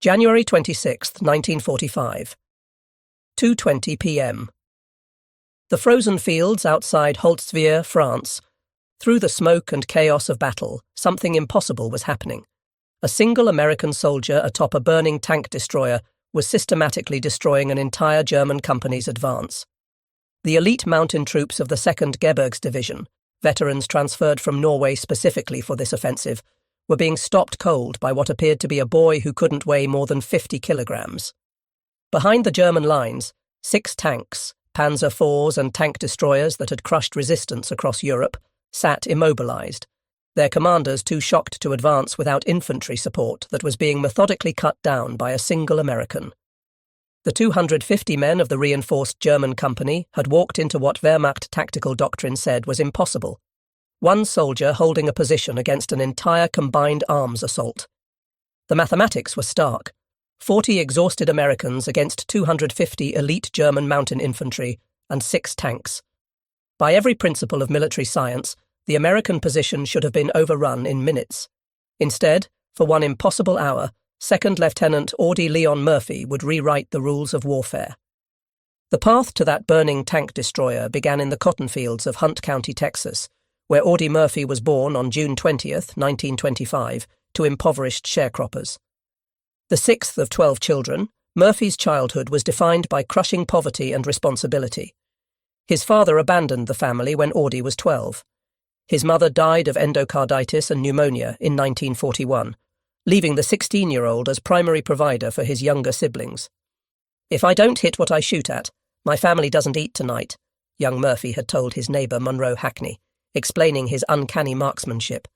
January 26, 1945. 2:20 p.m. The frozen fields outside Holtzwihr, France. Through the smoke and chaos of battle, something impossible was happening. A single American soldier atop a burning tank destroyer was systematically destroying an entire German company's advance. The elite mountain troops of the 2nd Gebirgsdivision, veterans transferred from Norway specifically for this offensive, were being stopped cold by what appeared to be a boy who couldn't weigh more than 50 kilograms. Behind the German lines, 6 tanks, Panzer IVs and tank destroyers that had crushed resistance across Europe, sat immobilized, their commanders too shocked to advance without infantry support that was being methodically cut down by a single American. The 250 men of the reinforced German company had walked into what Wehrmacht tactical doctrine said was impossible. One soldier holding a position against an entire combined arms assault. The mathematics were stark. 40 exhausted Americans against 250 elite German mountain infantry and 6 tanks. By every principle of military science, the American position should have been overrun in minutes. Instead, for one impossible hour, 2nd Lieutenant Audie Murphy would rewrite the rules of warfare. The path to that burning tank destroyer began in the cotton fields of Hunt County, Texas, where Audie Murphy was born on June 20th, 1925, to impoverished sharecroppers. The 6th of 12 children, Murphy's childhood was defined by crushing poverty and responsibility. His father abandoned the family when Audie was 12. His mother died of endocarditis and pneumonia in 1941, leaving the 16-year-old as primary provider for his younger siblings. "If I don't hit what I shoot at, my family doesn't eat tonight," young Murphy had told his neighbour Monroe Hackney, explaining his uncanny marksmanship.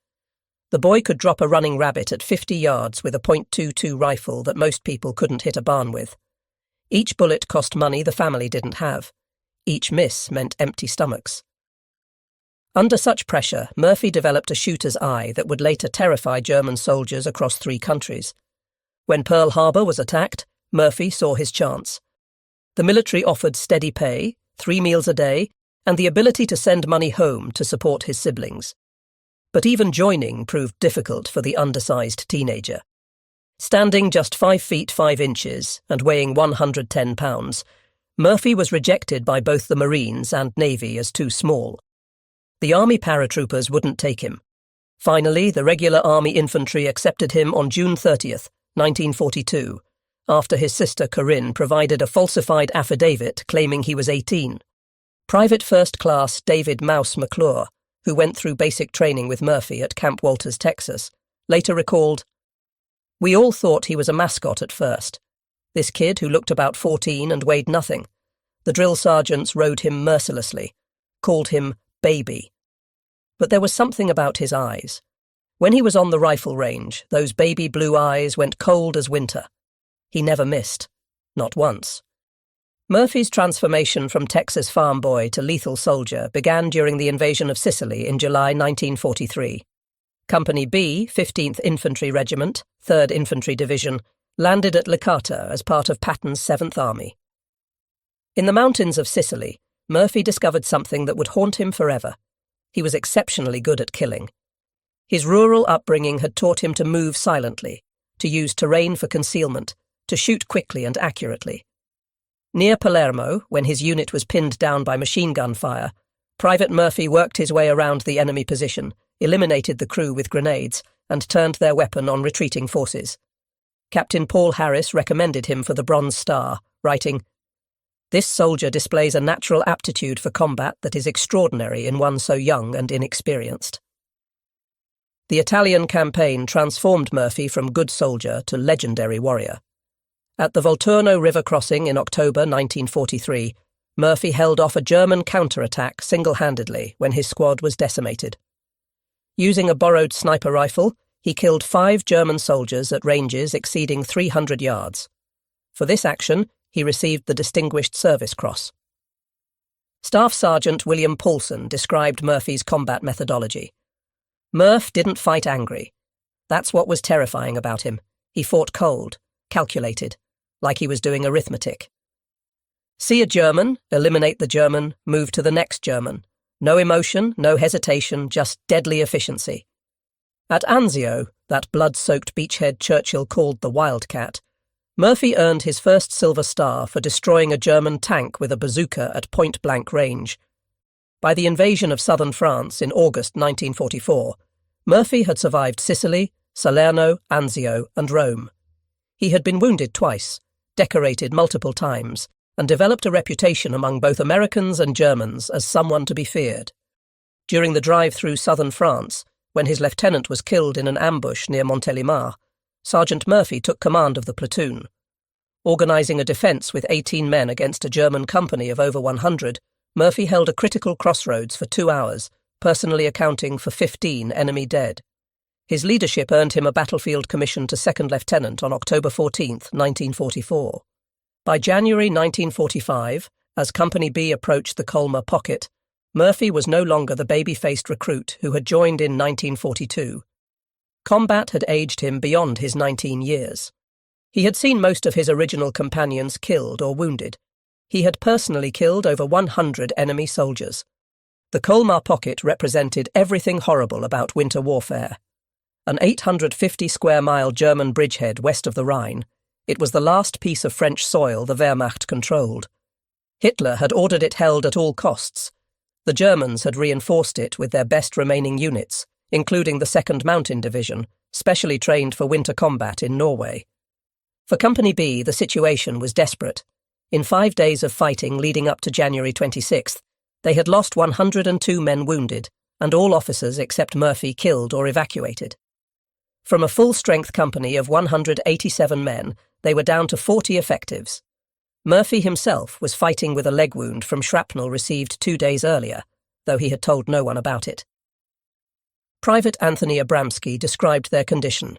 The boy could drop a running rabbit at 50 yards with a .22 rifle that most people couldn't hit a barn with. Each bullet cost money the family didn't have. Each miss meant empty stomachs. Under such pressure, Murphy developed a shooter's eye that would later terrify German soldiers across 3 countries. When Pearl Harbor was attacked, Murphy saw his chance. The military offered steady pay, 3 meals a day, and the ability to send money home to support his siblings. But even joining proved difficult for the undersized teenager. Standing just 5 feet 5 inches and weighing 110 pounds, Murphy was rejected by both the Marines and Navy as too small. The Army paratroopers wouldn't take him. Finally, the regular Army infantry accepted him on June 30th, 1942, after his sister Corinne provided a falsified affidavit claiming he was 18. Private First Class David Mouse McClure, who went through basic training with Murphy at Camp Walters, Texas, later recalled, "We all thought he was a mascot at first. This kid who looked about 14 and weighed nothing. The drill sergeants rode him mercilessly, called him baby. But there was something about his eyes. When he was on the rifle range, those baby blue eyes went cold as winter. He never missed. Not once." Murphy's transformation from Texas farm boy to lethal soldier began during the invasion of Sicily in July 1943. Company B, 15th Infantry Regiment, 3rd Infantry Division, landed at Licata as part of Patton's 7th Army. In the mountains of Sicily, Murphy discovered something that would haunt him forever. He was exceptionally good at killing. His rural upbringing had taught him to move silently, to use terrain for concealment, to shoot quickly and accurately. Near Palermo, when his unit was pinned down by machine gun fire, Private Murphy worked his way around the enemy position, eliminated the crew with grenades, and turned their weapon on retreating forces. Captain Paul Harris recommended him for the Bronze Star, writing, "This soldier displays a natural aptitude for combat that is extraordinary in one so young and inexperienced." The Italian campaign transformed Murphy from good soldier to legendary warrior. At the Volturno River crossing in October 1943, Murphy held off a German counterattack single-handedly when his squad was decimated. Using a borrowed sniper rifle, he killed 5 German soldiers at ranges exceeding 300 yards. For this action, he received the Distinguished Service Cross. Staff Sergeant William Paulson described Murphy's combat methodology. "Murph didn't fight angry. That's what was terrifying about him. He fought cold, calculated, like he was doing arithmetic. See a German, eliminate the German, move to the next German. No emotion, no hesitation, just deadly efficiency." At Anzio, that blood-soaked beachhead Churchill called the Wildcat, Murphy earned his first Silver Star for destroying a German tank with a bazooka at point-blank range. By the invasion of southern France in August 1944, Murphy had survived Sicily, Salerno, Anzio, and Rome. He had been wounded twice, decorated multiple times, and developed a reputation among both Americans and Germans as someone to be feared. During the drive through southern France, when his lieutenant was killed in an ambush near Montélimar, Sergeant Murphy took command of the platoon. Organising a defence with 18 men against a German company of over 100, Murphy held a critical crossroads for 2 hours, personally accounting for 15 enemy dead. His leadership earned him a battlefield commission to second lieutenant on October 14, 1944. By January 1945, as Company B approached the Colmar pocket, Murphy was no longer the baby-faced recruit who had joined in 1942. Combat had aged him beyond his 19 years. He had seen most of his original companions killed or wounded. He had personally killed over 100 enemy soldiers. The Colmar pocket represented everything horrible about winter warfare. An 850-square-mile German bridgehead west of the Rhine, it was the last piece of French soil the Wehrmacht controlled. Hitler had ordered it held at all costs. The Germans had reinforced it with their best remaining units, including the 2nd Mountain Division, specially trained for winter combat in Norway. For Company B, the situation was desperate. In 5 days of fighting leading up to January 26th, they had lost 102 men wounded, and all officers except Murphy killed or evacuated. From a full-strength company of 187 men, they were down to 40 effectives. Murphy himself was fighting with a leg wound from shrapnel received 2 days earlier, though he had told no one about it. Private Anthony Abramsky described their condition.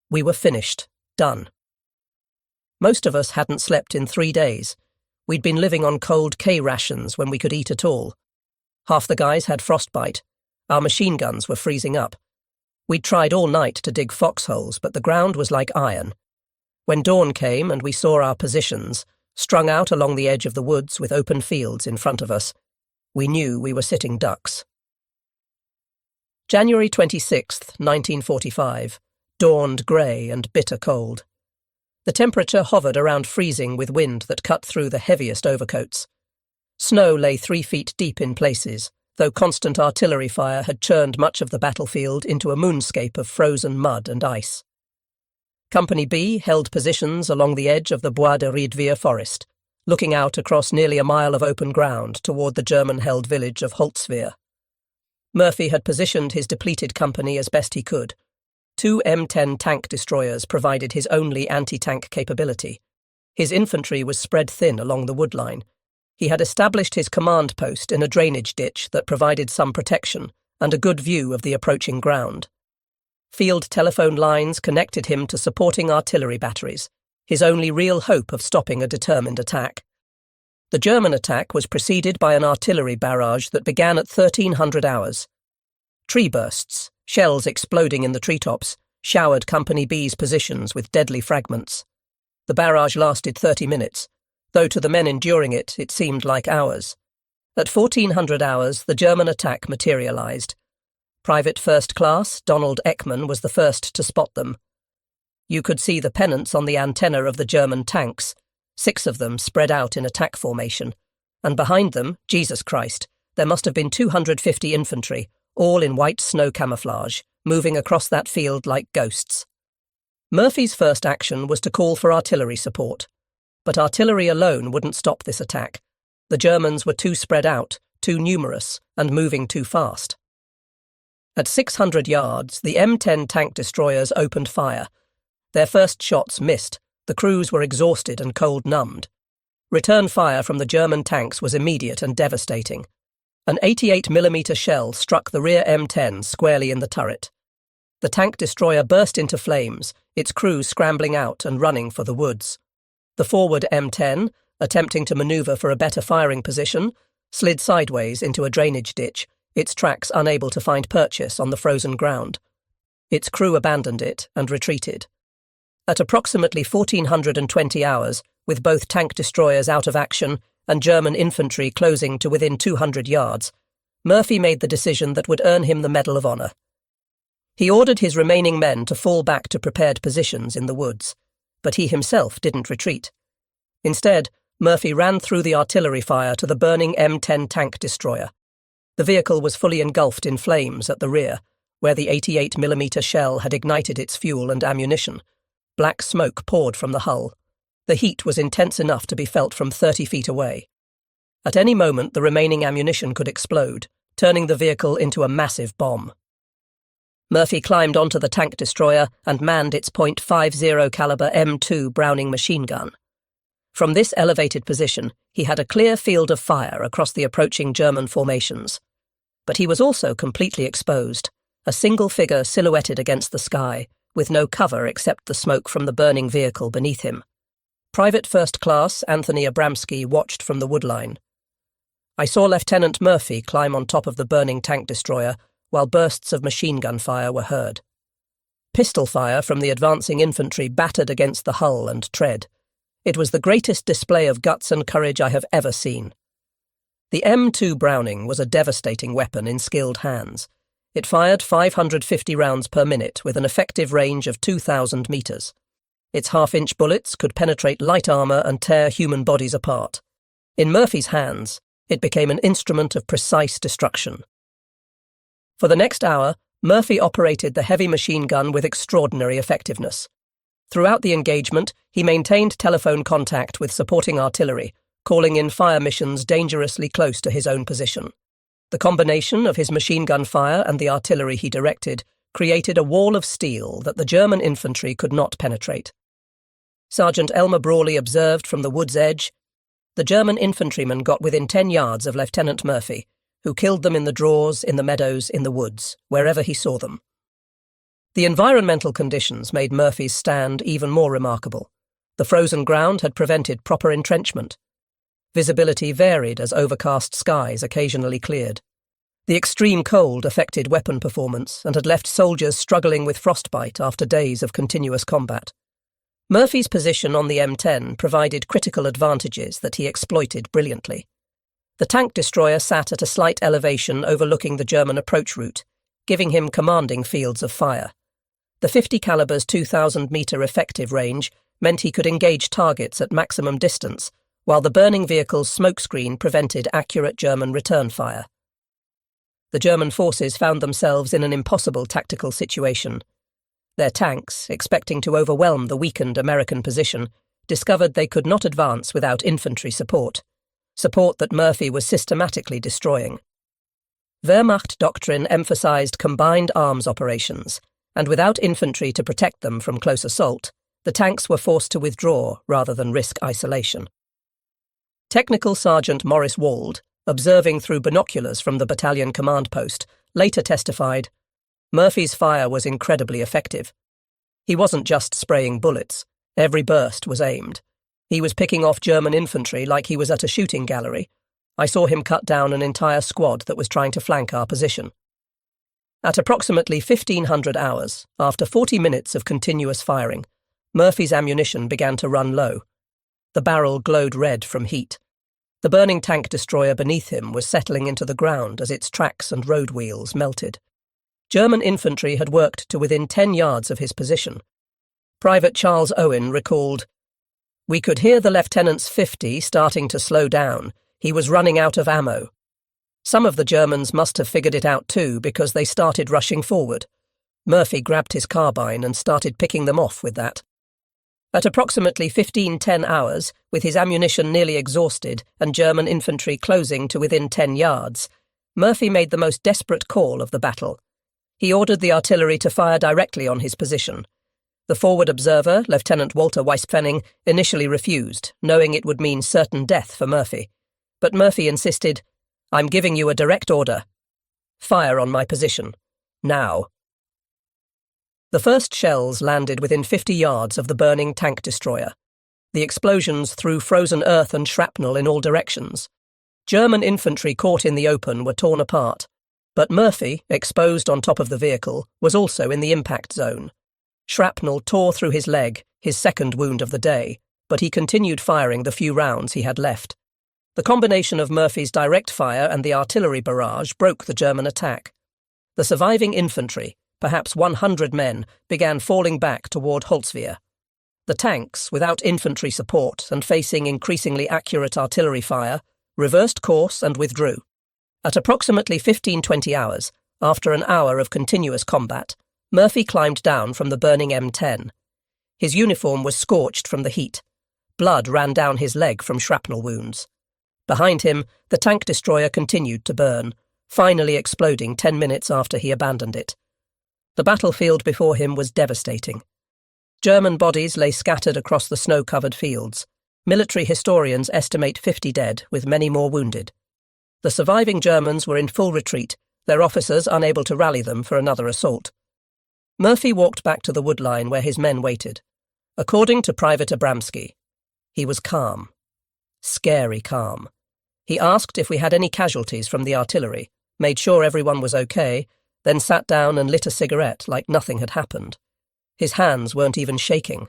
"We were finished. Done." Most of us hadn't slept in 3 days. We'd been living on cold K rations when we could eat at all. Half the guys had frostbite. Our machine guns were freezing up. We'd tried all night to dig foxholes, but the ground was like iron. When dawn came and we saw our positions, strung out along the edge of the woods with open fields in front of us, we knew we were sitting ducks. January 26, 1945, dawned grey and bitter cold. The temperature hovered around freezing with wind that cut through the heaviest overcoats. Snow lay 3 feet deep in places, though constant artillery fire had churned much of the battlefield into a moonscape of frozen mud and ice. Company B held positions along the edge of the Bois de Riedveer forest, looking out across nearly a mile of open ground toward the German-held village of Holtzwihr. Murphy had positioned his depleted company as best he could. 2 M10 tank destroyers provided his only anti-tank capability. His infantry was spread thin along the wood line. He had established his command post in a drainage ditch that provided some protection and a good view of the approaching ground. Field telephone lines connected him to supporting artillery batteries, his only real hope of stopping a determined attack. The German attack was preceded by an artillery barrage that began at 1300 hours. Tree bursts, shells exploding in the treetops, showered Company B's positions with deadly fragments. The barrage lasted 30 minutes, though to the men enduring it, it seemed like hours. At 1400 hours, the German attack materialized. Private First Class Donald Ekman was the first to spot them. You could see the pennants on the antenna of the German tanks, 6 of them spread out in attack formation, and behind them, Jesus Christ, there must have been 250 infantry, all in white snow camouflage, moving across that field like ghosts. Murphy's first action was to call for artillery support. But artillery alone wouldn't stop this attack. The Germans were too spread out, too numerous, and moving too fast. At 600 yards, the M10 tank destroyers opened fire. Their first shots missed. The crews were exhausted and cold-numbed. Return fire from the German tanks was immediate and devastating. An 88mm shell struck the rear M10 squarely in the turret. The tank destroyer burst into flames, its crew scrambling out and running for the woods. The forward M10, attempting to maneuver for a better firing position, slid sideways into a drainage ditch, its tracks unable to find purchase on the frozen ground. Its crew abandoned it and retreated. At approximately 1420 hours, with both tank destroyers out of action and German infantry closing to within 200 yards, Murphy made the decision that would earn him the Medal of Honor. He ordered his remaining men to fall back to prepared positions in the woods. but he himself didn't retreat. Instead, Murphy ran through the artillery fire to the burning M10 tank destroyer. The vehicle was fully engulfed in flames at the rear, where the 88mm shell had ignited its fuel and ammunition. Black smoke poured from the hull. The heat was intense enough to be felt from 30 feet away. At any moment, the remaining ammunition could explode, turning the vehicle into a massive bomb. Murphy climbed onto the tank destroyer and manned its .50 caliber M2 Browning machine gun. From this elevated position, he had a clear field of fire across the approaching German formations. But he was also completely exposed, a single figure silhouetted against the sky, with no cover except the smoke from the burning vehicle beneath him. Private First Class Anthony Abramsky watched from the woodline. I saw Lieutenant Murphy climb on top of the burning tank destroyer while bursts of machine gun fire were heard. Pistol fire from the advancing infantry battered against the hull and tread. It was the greatest display of guts and courage I have ever seen. The M2 Browning was a devastating weapon in skilled hands. It fired 550 rounds per minute with an effective range of 2,000 meters. Its half-inch bullets could penetrate light armor and tear human bodies apart. In Murphy's hands, it became an instrument of precise destruction. For the next hour, Murphy operated the heavy machine gun with extraordinary effectiveness. Throughout the engagement, he maintained telephone contact with supporting artillery, calling in fire missions dangerously close to his own position. The combination of his machine gun fire and the artillery he directed created a wall of steel that the German infantry could not penetrate. Sergeant Elmer Brawley observed from the wood's edge. The German infantrymen got within 10 yards of Lieutenant Murphy, who killed them in the draws, in the meadows, in the woods, wherever he saw them. The environmental conditions made Murphy's stand even more remarkable. The frozen ground had prevented proper entrenchment. Visibility varied as overcast skies occasionally cleared. The extreme cold affected weapon performance and had left soldiers struggling with frostbite after days of continuous combat. Murphy's position on the M10 provided critical advantages that he exploited brilliantly. The tank destroyer sat at a slight elevation overlooking the German approach route, giving him commanding fields of fire. The 50 caliber's 2,000-meter effective range meant he could engage targets at maximum distance, while the burning vehicle's smokescreen prevented accurate German return fire. The German forces found themselves in an impossible tactical situation. Their tanks, expecting to overwhelm the weakened American position, discovered they could not advance without infantry support that Murphy was systematically destroying. Wehrmacht doctrine emphasized combined arms operations, and without infantry to protect them from close assault, the tanks were forced to withdraw rather than risk isolation. Technical Sergeant Maurice Wald, observing through binoculars from the battalion command post, later testified, Murphy's fire was incredibly effective. He wasn't just spraying bullets. Every burst was aimed. He was picking off German infantry like he was at a shooting gallery. I saw him cut down an entire squad that was trying to flank our position. At approximately 1500 hours, after 40 minutes of continuous firing, Murphy's ammunition began to run low. The barrel glowed red from heat. The burning tank destroyer beneath him was settling into the ground as its tracks and road wheels melted. German infantry had worked to within 10 yards of his position. Private Charles Owen recalled, "We could hear the lieutenant's 50 starting to slow down. He was running out of ammo. Some of the Germans must have figured it out too because they started rushing forward. Murphy grabbed his carbine and started picking them off with that." At approximately 15:10 hours, with his ammunition nearly exhausted and German infantry closing to within 10 yards, Murphy made the most desperate call of the battle. He ordered the artillery to fire directly on his position. The forward observer, Lieutenant Walter Weispfenning, initially refused, knowing it would mean certain death for Murphy. But Murphy insisted, "I'm giving you a direct order. Fire on my position. Now." The first shells landed within 50 yards of the burning tank destroyer. The explosions threw frozen earth and shrapnel in all directions. German infantry caught in the open were torn apart, but Murphy, exposed on top of the vehicle, was also in the impact zone. Shrapnel tore through his leg, his second wound of the day, but he continued firing the few rounds he had left. The combination of Murphy's direct fire and the artillery barrage broke the German attack. The surviving infantry, perhaps 100 men, began falling back toward Holzwihr. The tanks, without infantry support and facing increasingly accurate artillery fire, reversed course and withdrew. At approximately 15-20 hours, after an hour of continuous combat, Murphy climbed down from the burning M10. His uniform was scorched from the heat. Blood ran down his leg from shrapnel wounds. Behind him, the tank destroyer continued to burn, finally exploding 10 minutes after he abandoned it. The battlefield before him was devastating. German bodies lay scattered across the snow-covered fields. Military historians estimate 50 dead, with many more wounded. The surviving Germans were in full retreat, their officers unable to rally them for another assault. Murphy walked back to the woodline where his men waited. According to Private Abramsky, he was calm. Scary calm. He asked if we had any casualties from the artillery, made sure everyone was okay, then sat down and lit a cigarette like nothing had happened. His hands weren't even shaking.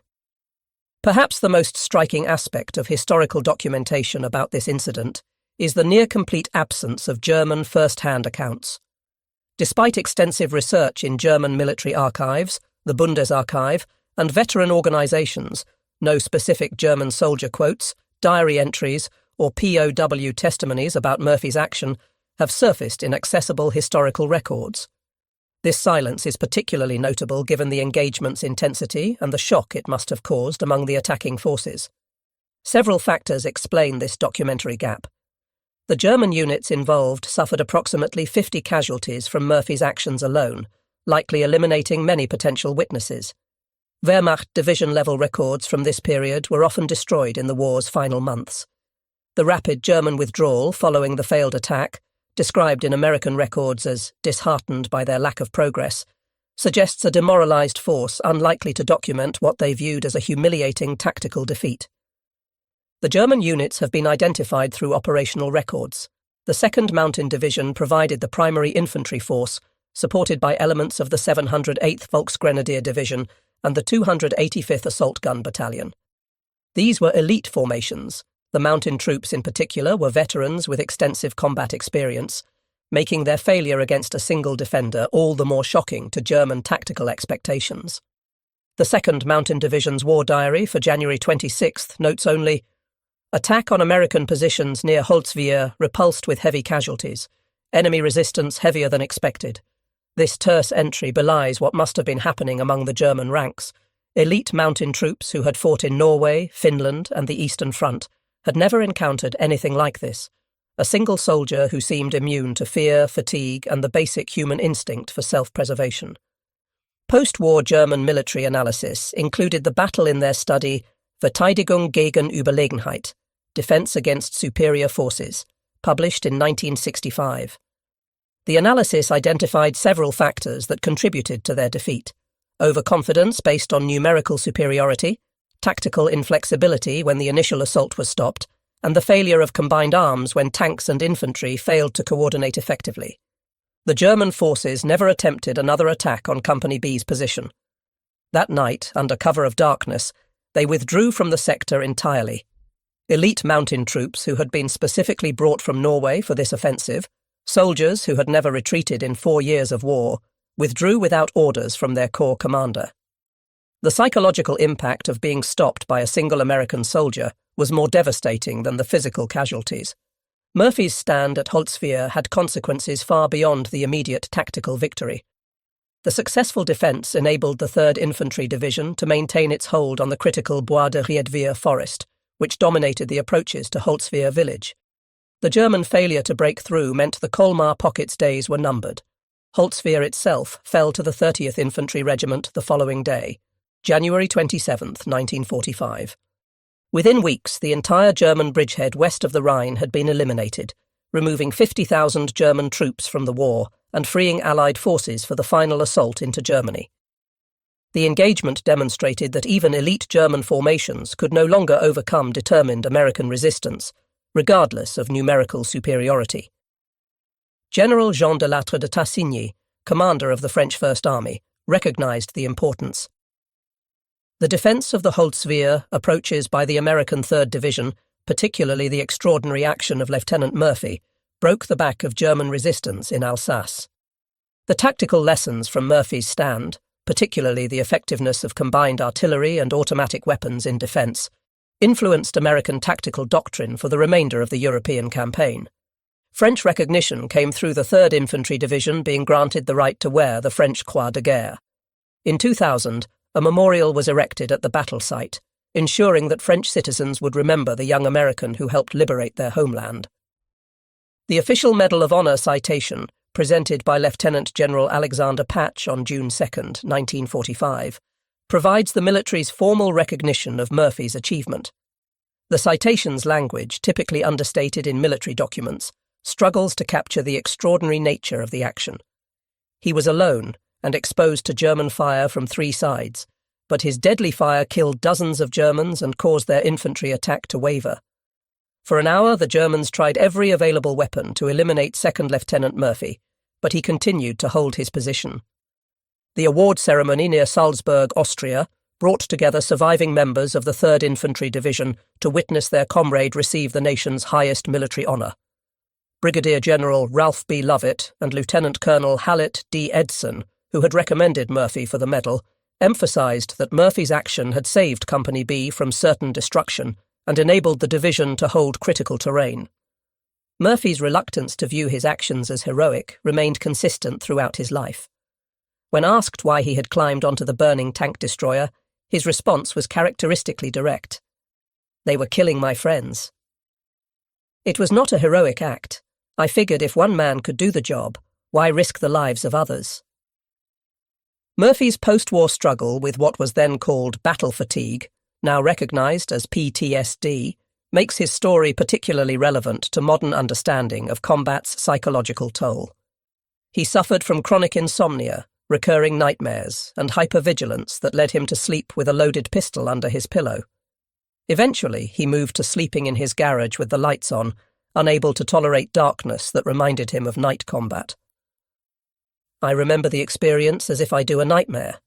Perhaps the most striking aspect of historical documentation about this incident is the near-complete absence of German first-hand accounts. Despite extensive research in German military archives, the Bundesarchiv, and veteran organizations, no specific German soldier quotes, diary entries, or POW testimonies about Murphy's action have surfaced in accessible historical records. This silence is particularly notable given the engagement's intensity and the shock it must have caused among the attacking forces. Several factors explain this documentary gap. The German units involved suffered approximately 50 casualties from Murphy's actions alone, likely eliminating many potential witnesses. Wehrmacht division-level records from this period were often destroyed in the war's final months. The rapid German withdrawal following the failed attack, described in American records as disheartened by their lack of progress, suggests a demoralized force unlikely to document what they viewed as a humiliating tactical defeat. The German units have been identified through operational records. The 2nd Mountain Division provided the primary infantry force, supported by elements of the 708th Volksgrenadier Division and the 285th Assault Gun Battalion. These were elite formations. The mountain troops in particular were veterans with extensive combat experience, making their failure against a single defender all the more shocking to German tactical expectations. The 2nd Mountain Division's war diary for January 26th notes only, "Attack on American positions near Holzwihr repulsed with heavy casualties. Enemy resistance heavier than expected." This terse entry belies what must have been happening among the German ranks. Elite mountain troops who had fought in Norway, Finland, and the Eastern Front had never encountered anything like this. A single soldier who seemed immune to fear, fatigue, and the basic human instinct for self-preservation. Post-war German military analysis included the battle in their study Verteidigung gegen Überlegenheit, Defense Against Superior Forces, published in 1965. The analysis identified several factors that contributed to their defeat: overconfidence based on numerical superiority, tactical inflexibility when the initial assault was stopped, and the failure of combined arms when tanks and infantry failed to coordinate effectively. The German forces never attempted another attack on Company B's position. That night, under cover of darkness, they withdrew from the sector entirely. Elite mountain troops who had been specifically brought from Norway for this offensive, soldiers who had never retreated in 4 years of war, withdrew without orders from their corps commander. The psychological impact of being stopped by a single American soldier was more devastating than the physical casualties. Murphy's stand at Holzwihr had consequences far beyond the immediate tactical victory. The successful defence enabled the 3rd Infantry Division to maintain its hold on the critical Bois de Riedwihr forest, which dominated the approaches to Holzwihr village. The German failure to break through meant the Colmar Pocket's days were numbered. Holzwihr itself fell to the 30th Infantry Regiment the following day, January 27, 1945. Within weeks, the entire German bridgehead west of the Rhine had been eliminated, removing 50,000 German troops from the war and freeing Allied forces for the final assault into Germany. The engagement demonstrated that even elite German formations could no longer overcome determined American resistance, regardless of numerical superiority. General Jean de Lattre de Tassigny, commander of the French First Army, recognized the importance. The defense of the Holzwihr approaches by the American 3rd Division, particularly the extraordinary action of Lieutenant Murphy, broke the back of German resistance in Alsace. The tactical lessons from Murphy's stand, particularly the effectiveness of combined artillery and automatic weapons in defence, influenced American tactical doctrine for the remainder of the European campaign. French recognition came through the 3rd Infantry Division being granted the right to wear the French Croix de Guerre. In 2000, a memorial was erected at the battle site, ensuring that French citizens would remember the young American who helped liberate their homeland. The official Medal of Honor citation, presented by Lieutenant General Alexander Patch on June 2, 1945, provides the military's formal recognition of Murphy's achievement. The citation's language, typically understated in military documents, struggles to capture the extraordinary nature of the action. He was alone and exposed to German fire from 3 sides, but his deadly fire killed dozens of Germans and caused their infantry attack to waver. For an hour, the Germans tried every available weapon to eliminate 2nd Lieutenant Murphy, but he continued to hold his position. The award ceremony near Salzburg, Austria, brought together surviving members of the 3rd Infantry Division to witness their comrade receive the nation's highest military honour. Brigadier General Ralph B. Lovett and Lieutenant Colonel Hallett D. Edson, who had recommended Murphy for the medal, emphasised that Murphy's action had saved Company B from certain destruction and enabled the division to hold critical terrain. Murphy's reluctance to view his actions as heroic remained consistent throughout his life. When asked why he had climbed onto the burning tank destroyer, his response was characteristically direct. "They were killing my friends." It was not a heroic act. I figured if one man could do the job, why risk the lives of others? Murphy's post-war struggle with what was then called battle fatigue, now recognised as PTSD, makes his story particularly relevant to modern understanding of combat's psychological toll. He suffered from chronic insomnia, recurring nightmares, and hypervigilance that led him to sleep with a loaded pistol under his pillow. Eventually, he moved to sleeping in his garage with the lights on, unable to tolerate darkness that reminded him of night combat. "I remember the experience as if I do a nightmare.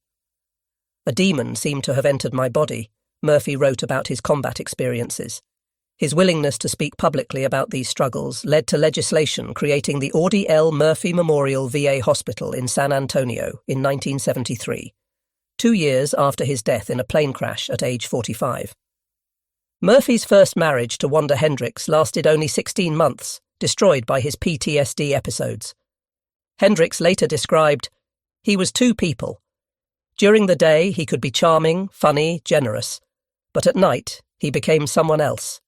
A demon seemed to have entered my body," Murphy wrote about his combat experiences. His willingness to speak publicly about these struggles led to legislation creating the Audie L. Murphy Memorial VA Hospital in San Antonio in 1973, 2 years after his death in a plane crash at age 45. Murphy's first marriage to Wanda Hendricks lasted only 16 months, destroyed by his PTSD episodes. Hendricks later described, "He was 2 people. During the day, he could be charming, funny, generous. But at night, he became someone else.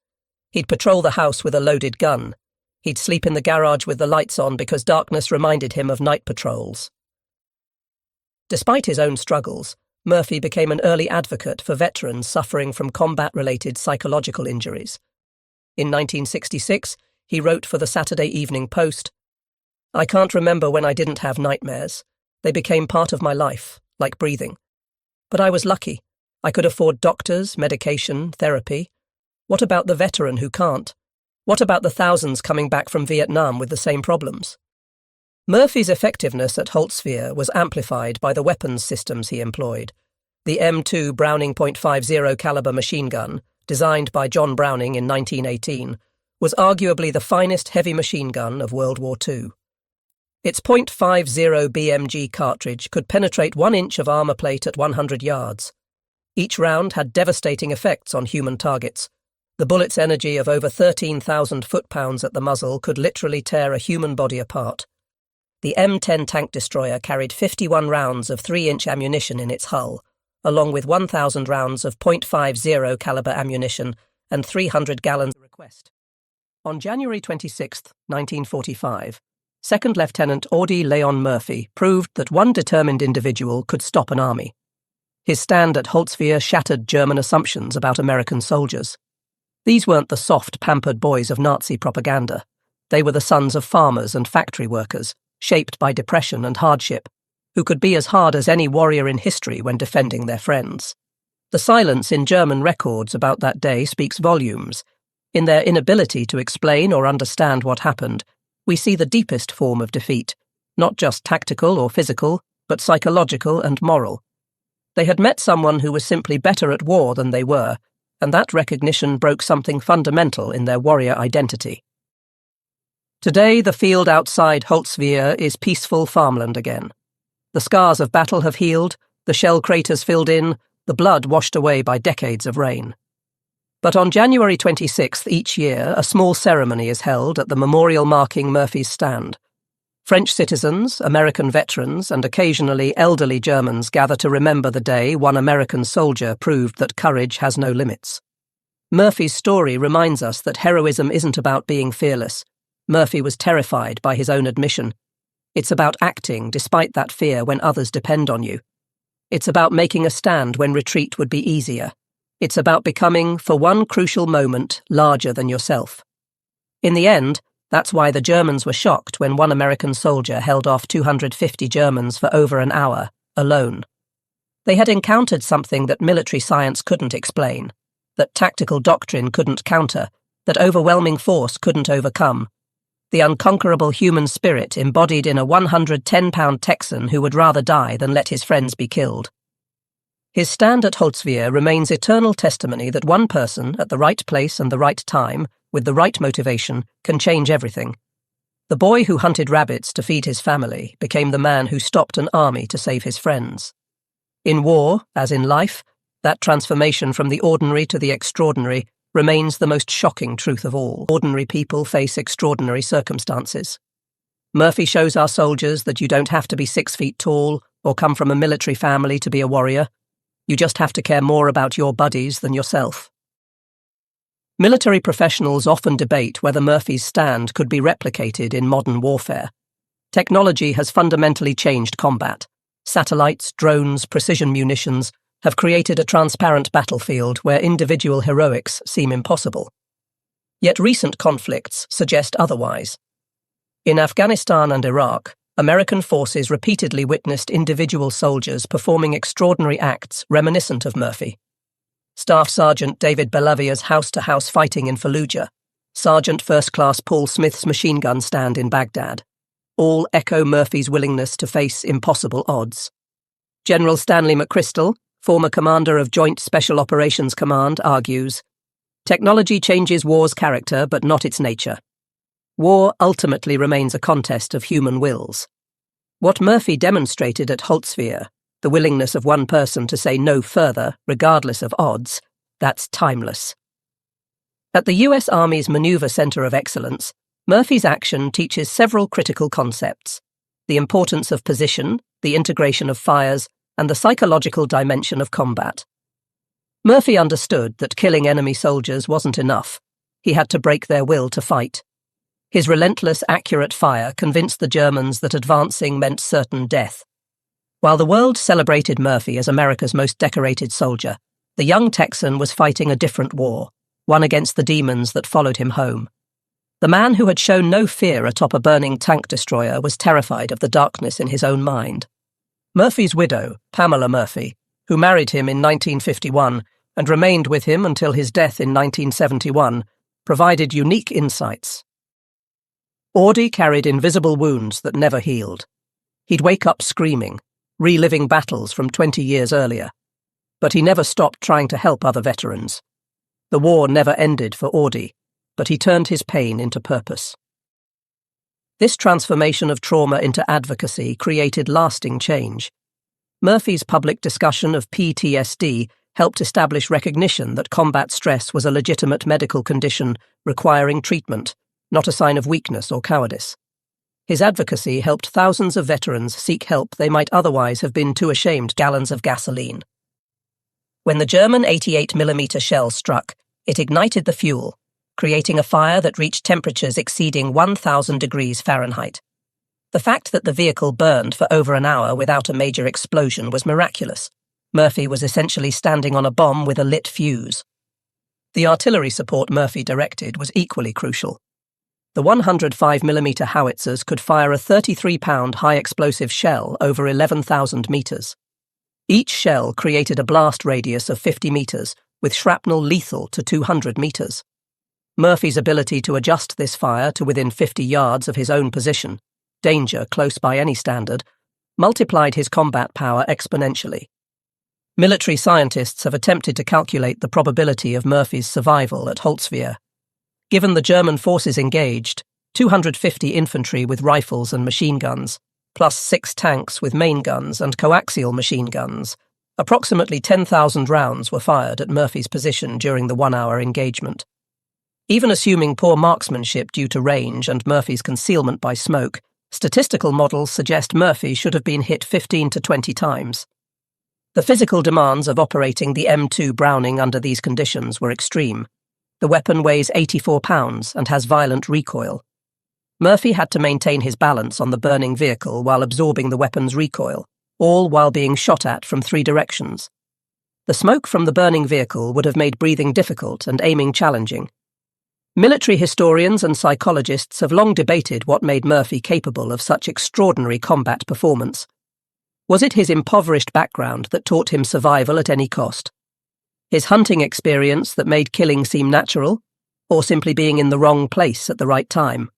He'd patrol the house with a loaded gun. He'd sleep in the garage with the lights on because darkness reminded him of night patrols." Despite his own struggles, Murphy became an early advocate for veterans suffering from combat-related psychological injuries. In 1966, he wrote for the Saturday Evening Post, "I can't remember when I didn't have nightmares. They became part of my life, like breathing. But I was lucky. I could afford doctors, medication, therapy. What about the veteran who can't? What about the thousands coming back from Vietnam with the same problems?" Murphy's effectiveness at Holtzwihr was amplified by the weapons systems he employed. The M2 Browning .50 caliber machine gun, designed by John Browning in 1918, was arguably the finest heavy machine gun of World War II. Its .50 BMG cartridge could penetrate 1 inch of armour plate at 100 yards. Each round had devastating effects on human targets. The bullet's energy of over 13,000 foot-pounds at the muzzle could literally tear a human body apart. The M10 tank destroyer carried 51 rounds of 3-inch ammunition in its hull, along with 1,000 rounds of .50 caliber ammunition and 300 gallons of request. On January 26, 1945, 2nd Lieutenant Audie Leon Murphy proved that one determined individual could stop an army. His stand at Holtzwihr shattered German assumptions about American soldiers. These weren't the soft, pampered boys of Nazi propaganda. They were the sons of farmers and factory workers, shaped by depression and hardship, who could be as hard as any warrior in history when defending their friends. The silence in German records about that day speaks volumes. In their inability to explain or understand what happened, we see the deepest form of defeat, not just tactical or physical, but psychological and moral. They had met someone who was simply better at war than they were, and that recognition broke something fundamental in their warrior identity. Today, the field outside Holtzwihr is peaceful farmland again. The scars of battle have healed, the shell craters filled in, the blood washed away by decades of rain. But on January 26th each year, a small ceremony is held at the memorial marking Murphy's stand. French citizens, American veterans, and occasionally elderly Germans gather to remember the day one American soldier proved that courage has no limits. Murphy's story reminds us that heroism isn't about being fearless. Murphy was terrified by his own admission. It's about acting despite that fear when others depend on you. It's about making a stand when retreat would be easier. It's about becoming, for one crucial moment, larger than yourself. In the end, that's why the Germans were shocked when one American soldier held off 250 Germans for over an hour, alone. They had encountered something that military science couldn't explain, that tactical doctrine couldn't counter, that overwhelming force couldn't overcome. The unconquerable human spirit embodied in a 110-pound Texan who would rather die than let his friends be killed. His stand at Holzwihr remains eternal testimony that one person, at the right place and the right time, with the right motivation, can change everything. The boy who hunted rabbits to feed his family became the man who stopped an army to save his friends. In war, as in life, that transformation from the ordinary to the extraordinary remains the most shocking truth of all. Ordinary people face extraordinary circumstances. Murphy shows our soldiers that you don't have to be 6 feet tall or come from a military family to be a warrior. You just have to care more about your buddies than yourself. Military professionals often debate whether Murphy's stand could be replicated in modern warfare. Technology has fundamentally changed combat. Satellites, drones, precision munitions have created a transparent battlefield where individual heroics seem impossible. Yet recent conflicts suggest otherwise. In Afghanistan and Iraq, American forces repeatedly witnessed individual soldiers performing extraordinary acts reminiscent of Murphy. Staff Sergeant David Belavia's house-to-house fighting in Fallujah, Sergeant First Class Paul Smith's machine gun stand in Baghdad, all echo Murphy's willingness to face impossible odds. General Stanley McChrystal, former commander of Joint Special Operations Command, argues, "Technology changes war's character but not its nature. War ultimately remains a contest of human wills. What Murphy demonstrated at Holzwihr, the willingness of one person to say no further, regardless of odds, that's timeless." At the US Army's Maneuver Center of Excellence, Murphy's action teaches several critical concepts: the importance of position, the integration of fires, and the psychological dimension of combat. Murphy understood that killing enemy soldiers wasn't enough. He had to break their will to fight. His relentless, accurate fire convinced the Germans that advancing meant certain death. While the world celebrated Murphy as America's most decorated soldier, the young Texan was fighting a different war, one against the demons that followed him home. The man who had shown no fear atop a burning tank destroyer was terrified of the darkness in his own mind. Murphy's widow, Pamela Murphy, who married him in 1951 and remained with him until his death in 1971, provided unique insights. Audie carried invisible wounds that never healed. He'd wake up screaming, reliving battles from 20 years earlier. But he never stopped trying to help other veterans. The war never ended for Audie, but he turned his pain into purpose. This transformation of trauma into advocacy created lasting change. Murphy's public discussion of PTSD helped establish recognition that combat stress was a legitimate medical condition requiring treatment, not a sign of weakness or cowardice. His advocacy helped thousands of veterans seek help they might otherwise have been too ashamed. Gallons of gasoline. When the German 88mm shell struck, it ignited the fuel, creating a fire that reached temperatures exceeding 1,000 degrees Fahrenheit. The fact that the vehicle burned for over an hour without a major explosion was miraculous. Murphy was essentially standing on a bomb with a lit fuse. The artillery support Murphy directed was equally crucial. The 105mm howitzers could fire a 33-pound high-explosive shell over 11,000 meters. Each shell created a blast radius of 50 meters, with shrapnel lethal to 200 meters. Murphy's ability to adjust this fire to within 50 yards of his own position, danger close by any standard, multiplied his combat power exponentially. Military scientists have attempted to calculate the probability of Murphy's survival at Holzwihr. Given the German forces engaged, 250 infantry with rifles and machine guns, plus 6 tanks with main guns and coaxial machine guns. Approximately 10,000 rounds were fired at Murphy's position during the 1-hour engagement. Even assuming poor marksmanship due to range and Murphy's concealment by smoke, statistical models suggest Murphy should have been hit 15 to 20 times. The physical demands of operating the M2 Browning under these conditions were extreme. The weapon weighs 84 pounds and has violent recoil. Murphy had to maintain his balance on the burning vehicle while absorbing the weapon's recoil, all while being shot at from 3 directions. The smoke from the burning vehicle would have made breathing difficult and aiming challenging. Military historians and psychologists have long debated what made Murphy capable of such extraordinary combat performance. Was it his impoverished background that taught him survival at any cost? His hunting experience that made killing seem natural? Or simply being in the wrong place at the right time?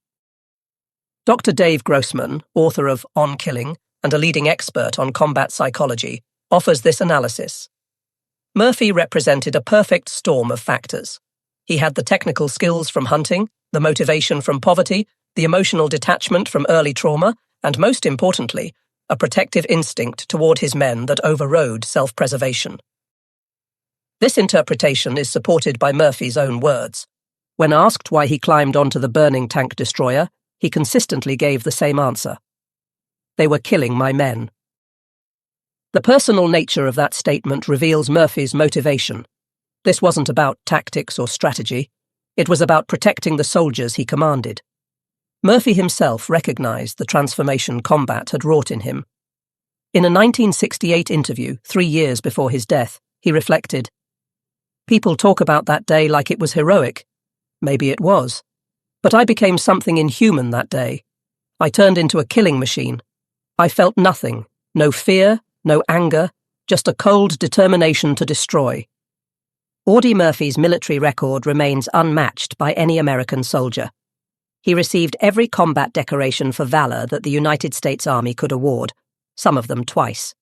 Dr. Dave Grossman, author of On Killing and a leading expert on combat psychology, offers this analysis. Murphy represented a perfect storm of factors. He had the technical skills from hunting, the motivation from poverty, the emotional detachment from early trauma, and most importantly, a protective instinct toward his men that overrode self-preservation. This interpretation is supported by Murphy's own words. When asked why he climbed onto the burning tank destroyer, he consistently gave the same answer. They were killing my men. The personal nature of that statement reveals Murphy's motivation. This wasn't about tactics or strategy. It was about protecting the soldiers he commanded. Murphy himself recognized the transformation combat had wrought in him. In a 1968 interview, 3 years before his death, he reflected, "People talk about that day like it was heroic. Maybe it was. But I became something inhuman that day. I turned into a killing machine. I felt nothing, no fear, no anger, just a cold determination to destroy." Audie Murphy's military record remains unmatched by any American soldier. He received every combat decoration for valor that the United States Army could award, some of them twice.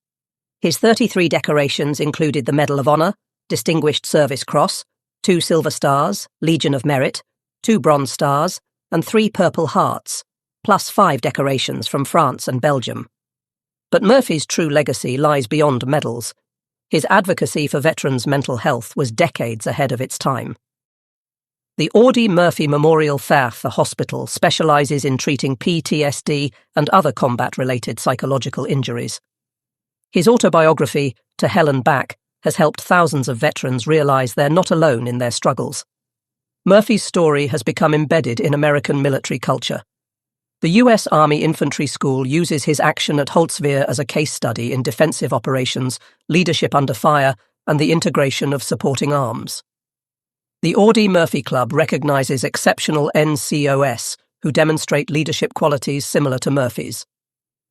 His 33 decorations included the Medal of Honor, Distinguished Service Cross, 2 Silver Stars, Legion of Merit, 2 Bronze Stars, and 3 Purple Hearts, plus 5 decorations from France and Belgium. But Murphy's true legacy lies beyond medals. His advocacy for veterans' mental health was decades ahead of its time. The Audie Murphy Memorial Fairf Hospital specializes in treating PTSD and other combat-related psychological injuries. His autobiography, To Hell and Back, has helped thousands of veterans realize they're not alone in their struggles. Murphy's story has become embedded in American military culture. The U.S. Army Infantry School uses his action at Holtzwihr as a case study in defensive operations, leadership under fire, and the integration of supporting arms. The Audie Murphy Club recognizes exceptional NCOS who demonstrate leadership qualities similar to Murphy's.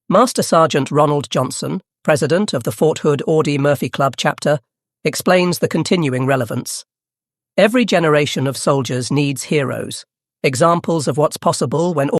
Master Sergeant Ronald Johnson, president of the Fort Hood Audie Murphy Club chapter, explains the continuing relevance. Every generation of soldiers needs heroes, examples of what's possible when